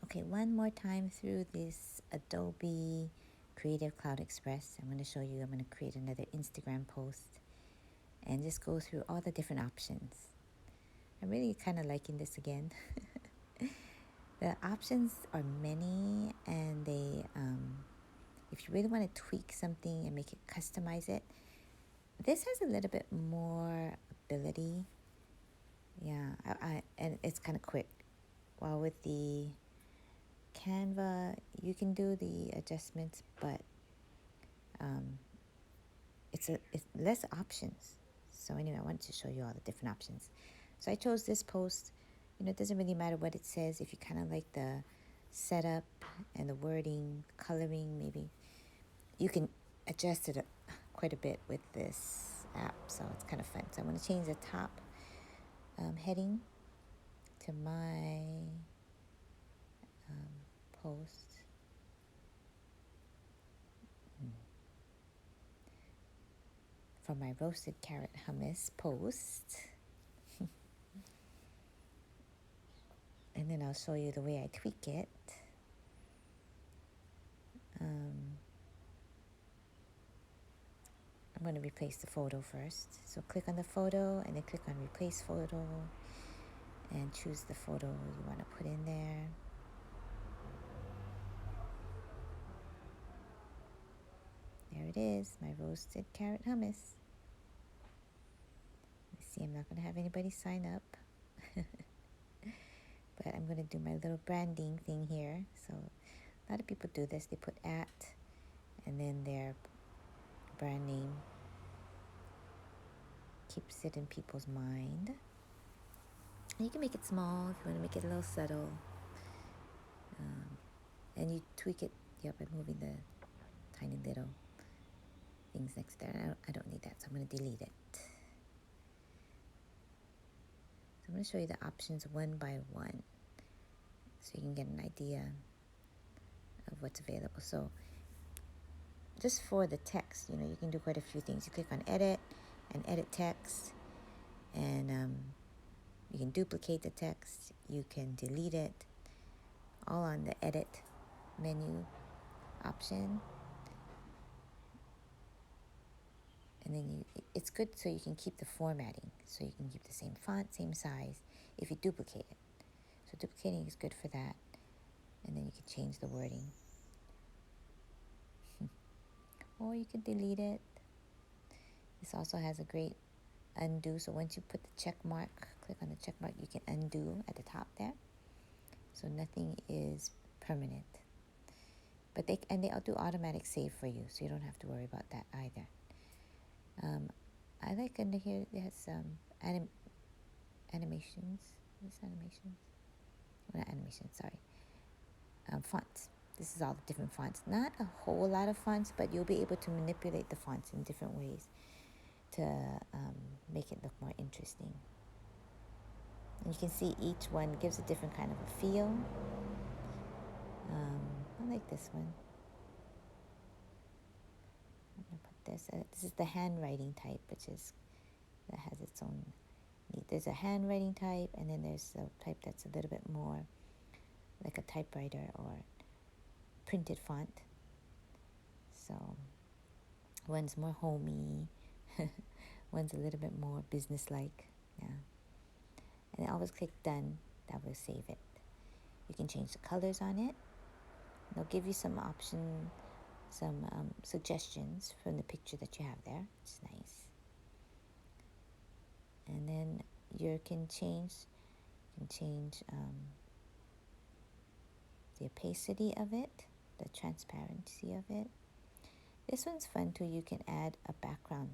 Okay, one more time through this Adobe Creative Cloud Express. I'm going to show you, I'm going to create another Instagram post and just go through all the different options. I'm really kind of liking this again. The options are many, and if you really want to tweak something and make it, customize it, this has a little bit more ability. Yeah, and it's kind of quick. While with the Canva, you can do the adjustments, but um, it's less options. So anyway, I wanted to show you all the different options. So I chose this post. It doesn't really matter what it says. If you kind of like the setup and the wording, coloring, maybe you can adjust it quite a bit with this app. So it's kind of fun. So I'm going to change the top heading to my post. For my roasted carrot hummus post. And then I'll show you the way I tweak it. I'm going to replace the photo first. So click on the photo and then click on replace photo and choose the photo you want to put in there. There it is, my roasted carrot hummus. Let's see, I'm not going to have anybody sign up. But I'm going to do my little branding thing here. So a lot of people do this. They put at and then their brand name. Keeps it in people's mind. And you can make it small if you want to make it a little subtle. And you tweak it, by moving the tiny little things next there. I don't need that, so I'm going to delete it. So I'm going to show you the options one by one so you can get an idea of what's available. So just for the text, you can do quite a few things. You click on edit and edit text, and you can duplicate the text, you can delete it, all on the edit menu option. And then it's good so you can keep the formatting, so you can keep the same font, same size if you duplicate it. So duplicating is good for that. And then you can change the wording. Or you can delete it. This also has a great undo. So once you put the check mark, click on the check mark, you can undo at the top there. So nothing is permanent. But they do automatic save for you, so you don't have to worry about that either. I like under here, it has some animations. What's animations? Well, not animations, sorry. Fonts. This is all the different fonts. Not a whole lot of fonts, but you'll be able to manipulate the fonts in different ways to make it look more interesting. And you can see each one gives a different kind of a feel. I like this one. I'm going to put this. This is the handwriting type, that has its own need. There's a handwriting type, and then there's a type that's a little bit more like a typewriter or printed font. So one's more homey, one's a little bit more business-like. Yeah. And I always click done. That will save it. You can change the colors on it. They'll give you some suggestions from the picture that you have there. It's nice. And then you can change the opacity of it, the transparency of it. This one's fun too. You can add a background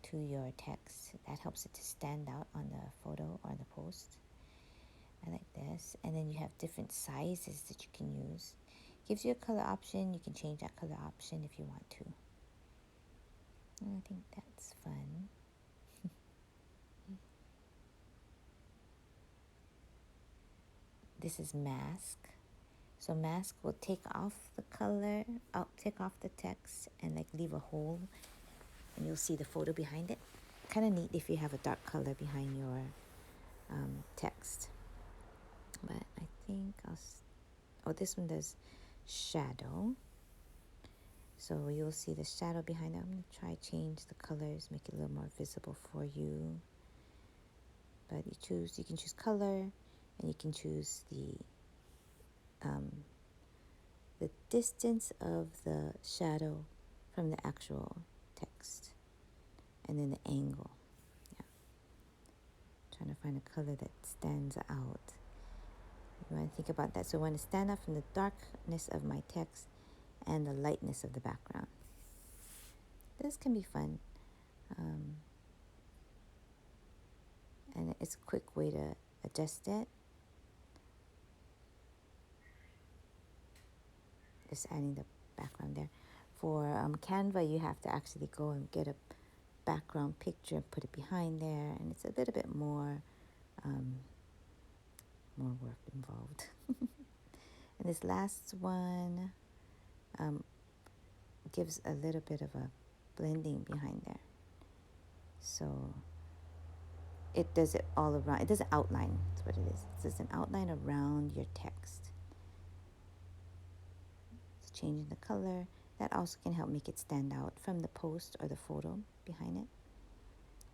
to your text. That helps it to stand out on the photo or the post. I like this. And then you have different sizes that you can use. Gives you a color option. You can change that color option if you want to. And I think that's fun. This is mask. So mask will take off the color, take off the text, and like leave a hole, and you'll see the photo behind it. Kind of neat if you have a dark color behind your text. But I think Oh, this one does shadow. So you'll see the shadow behind it. I'm going to try change the colors, make it a little more visible for you. But you can choose color, and you can choose the distance of the shadow from the actual text, and then the angle. Yeah, trying to find a color that stands out. You want to think about that. So I want to stand out from the darkness of my text and the lightness of the background. This can be fun. And it's a quick way to adjust it. Just adding the background there. For Canva, you have to actually go and get a background picture and put it behind there, and it's a little bit more work involved. And this last one gives a little bit of a blending behind there. So it does it all around. It does an outline. That's what it is. It does an outline around your text. So changing the color. That also can help make it stand out from the post or the photo behind it.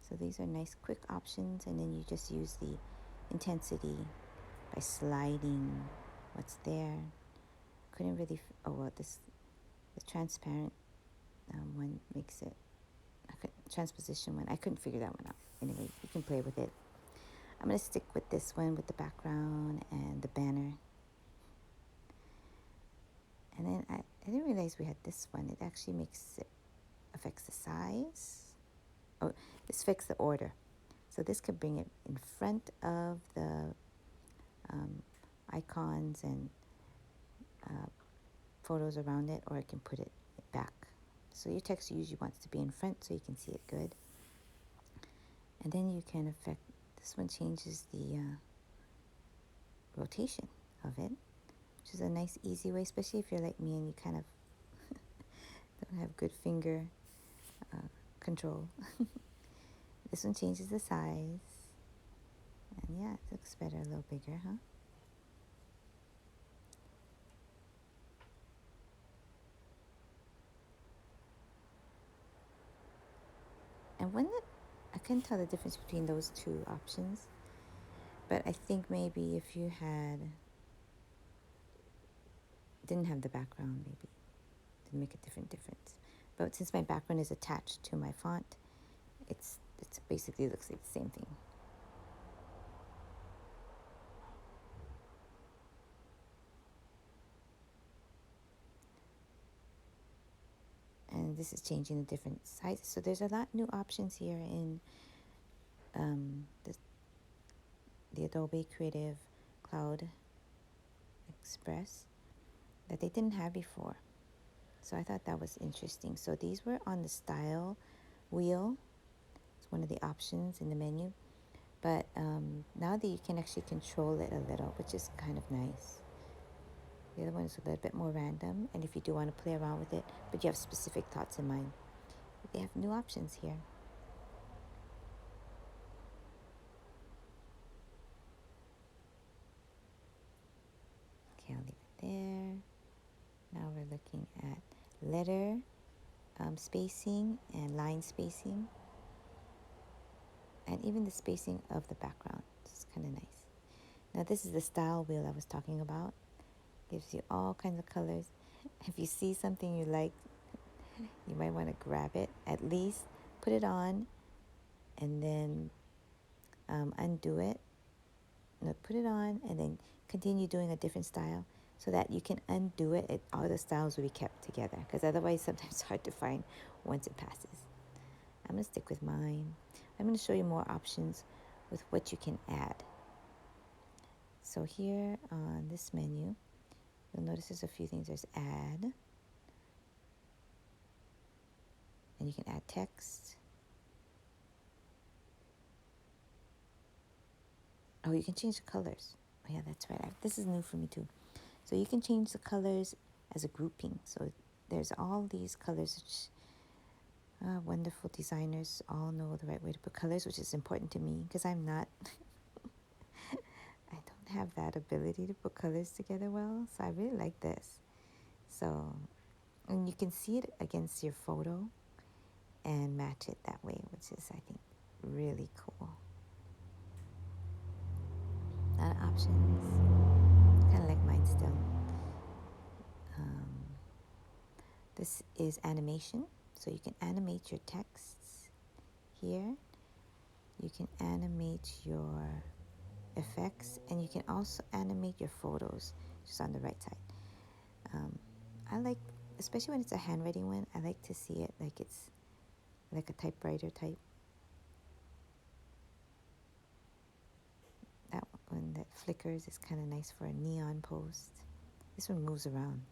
So these are nice quick options, and then you just use the intensity by sliding what's there. Couldn't really, the transparent one makes it, transposition one, I couldn't figure that one out. Anyway, you can play with it. I'm going to stick with this one with the background and the banner. And then I didn't realize we had this one. It actually affects the size. Oh, this affects the order. So this could bring it in front of the icons and photos around it, or I can put it back. So your text usually wants to be in front so you can see it good. And then you can affect, this one changes the rotation of it, which is a nice easy way, especially if you're like me and you kind of don't have good finger control. This one changes the size, and yeah, it looks better, a little bigger, huh? And I couldn't tell the difference between those two options, but I think maybe if you didn't have the background, maybe it'd make a difference. But since my background is attached to my font, it's basically looks like the same thing. And this is changing the different sizes. So there's a lot new options here in the Adobe Creative Cloud Express that they didn't have before. So I thought that was interesting. So these were on the style wheel. It's one of the options in the menu. But now that you can actually control it a little, which is kind of nice. The other one is a little bit more random, and if you do want to play around with it, but you have specific thoughts in mind, they have new options here. Okay, I'll leave it there. Now we're looking at letter spacing and line spacing, and even the spacing of the background. It's kind of nice. Now this is the style wheel I was talking about. Gives you all kinds of colors. If you see something you like, you might want to grab it. At least put it on and then undo it. No, put it on and then continue doing a different style so that you can undo it. All the styles will be kept together, because otherwise sometimes it's hard to find once it passes. I'm going to stick with mine. I'm going to show you more options with what you can add. So here on this menu, you'll notice there's a few things. There's add, and you can add text. Oh, you can change the colors. Oh yeah, that's right. This is new for me too. So you can change the colors as a grouping. So there's all these colors, which wonderful designers all know the right way to put colors, which is important to me because I'm not, I don't have that ability to put colors together well, so I really like this. So, and you can see it against your photo and match it that way, which is, I think, really cool. A lot of options, kind of like mine still. This is animation, so you can animate your texts here. You can animate your effects, and you can also animate your photos, just on the right side. I like, especially when it's a handwriting one, I like to see it like it's like a typewriter type. That one that flickers is kind of nice for a neon post. This one moves around.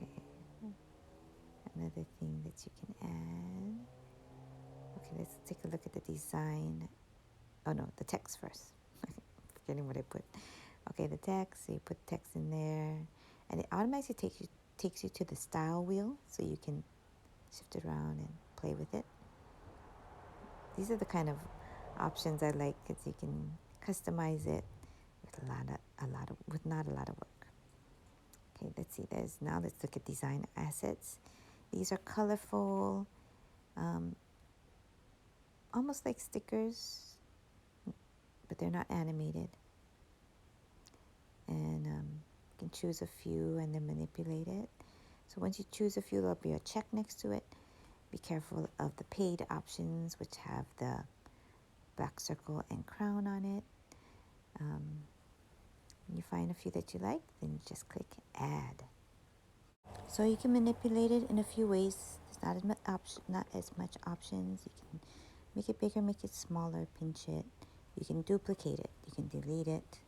Okay, another thing that you can add. Okay, let's take a look at the design. Oh no, the text first. Forgetting what I put. Okay, the text, so you put text in there, and it automatically takes you to the style wheel, so you can shift it around and play with it. These are the kind of options I like, because you can customize it with with not a lot of work. Okay, let's see. Let's look at design assets. These are colorful, almost like stickers, but they're not animated. And you can choose a few and then manipulate it. So once you choose a few, there'll be a check next to it. Be careful of the paid options, which have the black circle and crown on it. When you find a few that you like, then you just click add. So you can manipulate it in a few ways. There's not as much options. You can make it bigger, make it smaller, pinch it. You can duplicate it. You can delete it.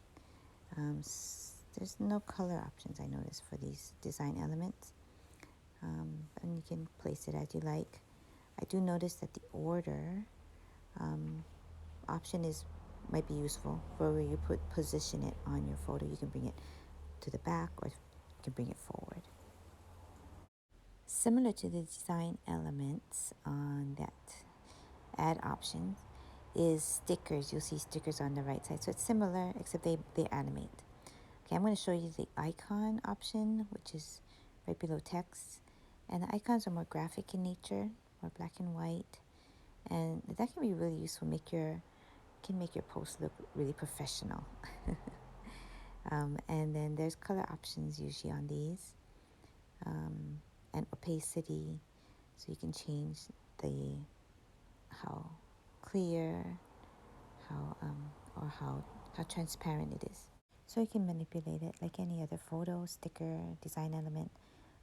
There's no color options, I noticed, for these design elements. And you can place it as you like. I do notice that the order option might be useful for where you position it on your photo. You can bring it to the back, or you can bring it forward. Similar to the design elements on that add option is stickers. You'll see stickers on the right side. So it's similar, except they animate. Okay, I'm going to show you the icon option, which is right below text. And the icons are more graphic in nature, more black and white. And that can be really useful. Can make your post look really professional. And then there's color options usually on these. And opacity, so you can change how clear, how transparent it is. So you can manipulate it like any other photo, sticker, design element.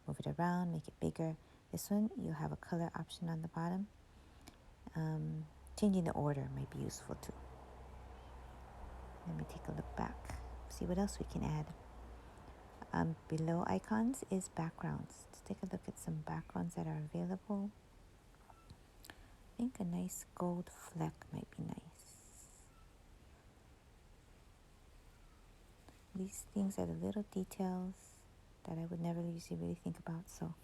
Move it around, make it bigger. This one, you have a color option on the bottom. Changing the order might be useful too. Let me take a look back, see what else we can add. Below icons is backgrounds. Let's take a look at some backgrounds that are available. I think a nice gold fleck might be nice. These things are the little details that I would never usually really think about, so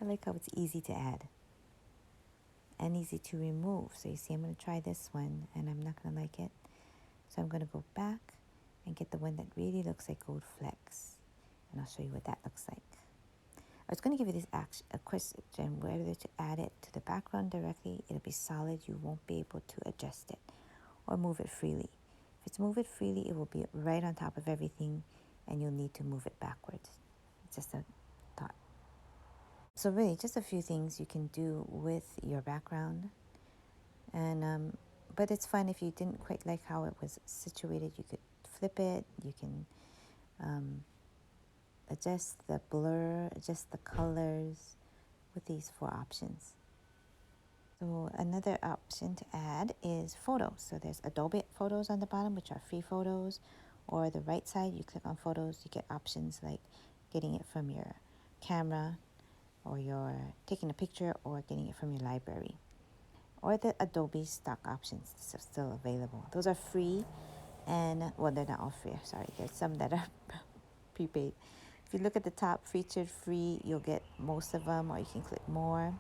I like how it's easy to add and easy to remove. So you see, I'm going to try this one, and I'm not going to like it. So I'm going to go back and get the one that really looks like gold flecks, and I'll show you what that looks like. I was going to give you a question, whether to add it to the background directly. It'll be solid. You won't be able to adjust it or move it freely. If it's move it freely, it will be right on top of everything, and you'll need to move it backwards. It's just a thought. So really, just a few things you can do with your background. And but it's fun. If you didn't quite like how it was situated, you could flip it. You can adjust the blur, adjust the colors with these 4 options. So another option to add is photos. So there's Adobe Photos on the bottom, which are free photos, or the right side, you click on photos, you get options like getting it from your camera, or you're taking a picture, or getting it from your library, or the Adobe stock options are still available. Those are free, and well, they're not all free. Sorry, there's some that are prepaid. If you look at the top, featured free, you'll get most of them, or you can click more.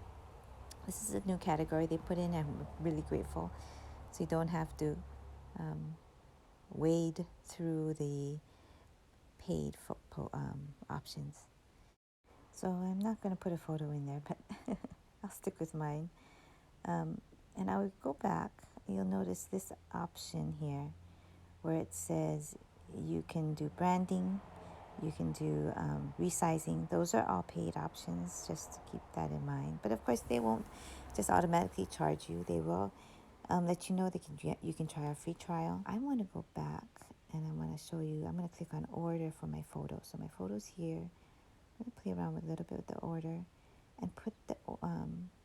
This is a new category they put in. I'm really grateful. So you don't have to wade through the paid options. So I'm not going to put a photo in there, but I'll stick with mine. And I would go back. You'll notice this option here where it says you can do branding, you can do resizing. Those are all paid options, just to keep that in mind. But of course, they won't just automatically charge you. They will let you know you can try a free trial. I want to go back and I want to show you. I'm going to click on order for my photo. So my photo's here. I'm going to play around with a little bit with the order and put the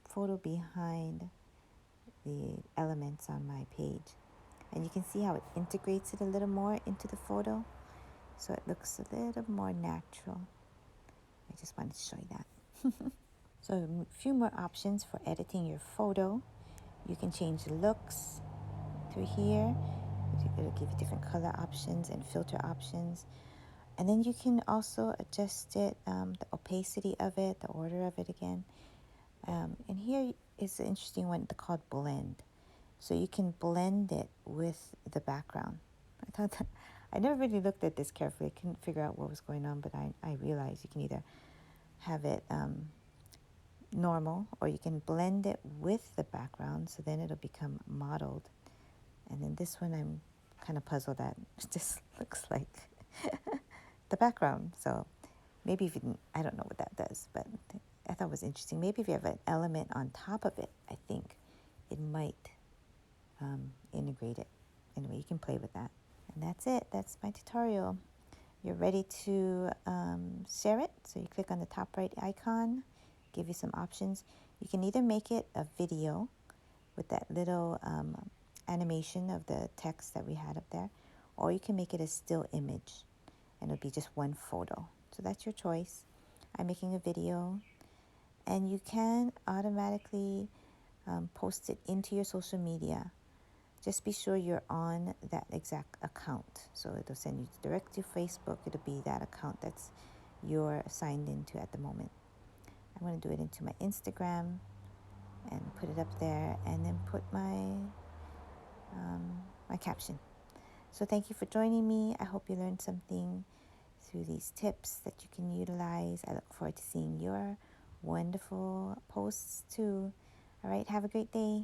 photo behind the elements on my page. And you can see how it integrates it a little more into the photo. So it looks a little more natural. I just wanted to show you that. So a few more options for editing your photo. You can change the looks through here. It'll give you different color options and filter options. And then you can also adjust it, the opacity of it, the order of it again. And here is an interesting one called blend. So you can blend it with the background. I thought that, I never really looked at this carefully. I couldn't figure out what was going on, but I realized you can either have it normal or you can blend it with the background, so then it'll become modeled. And then this one I'm kind of puzzled at. It just looks like the background. So maybe if you, I don't know what that does, but I thought it was interesting. Maybe if you have an element on top of it, I think it might integrate it. Anyway, you can play with that. And that's it. That's my tutorial. You're ready to share it. So you click on the top right icon, give you some options. You can either make it a video with that little animation of the text that we had up there, or you can make it a still image and it'll be just one photo. So that's your choice. I'm making a video, and you can automatically post it into your social media. Just be sure you're on that exact account. So it'll send you direct to Facebook. It'll be that account that's you're signed into at the moment. I'm going to do it into my Instagram and put it up there, and then put my my caption. So thank you for joining me. I hope you learned something through these tips that you can utilize. I look forward to seeing your wonderful posts too. All right, have a great day.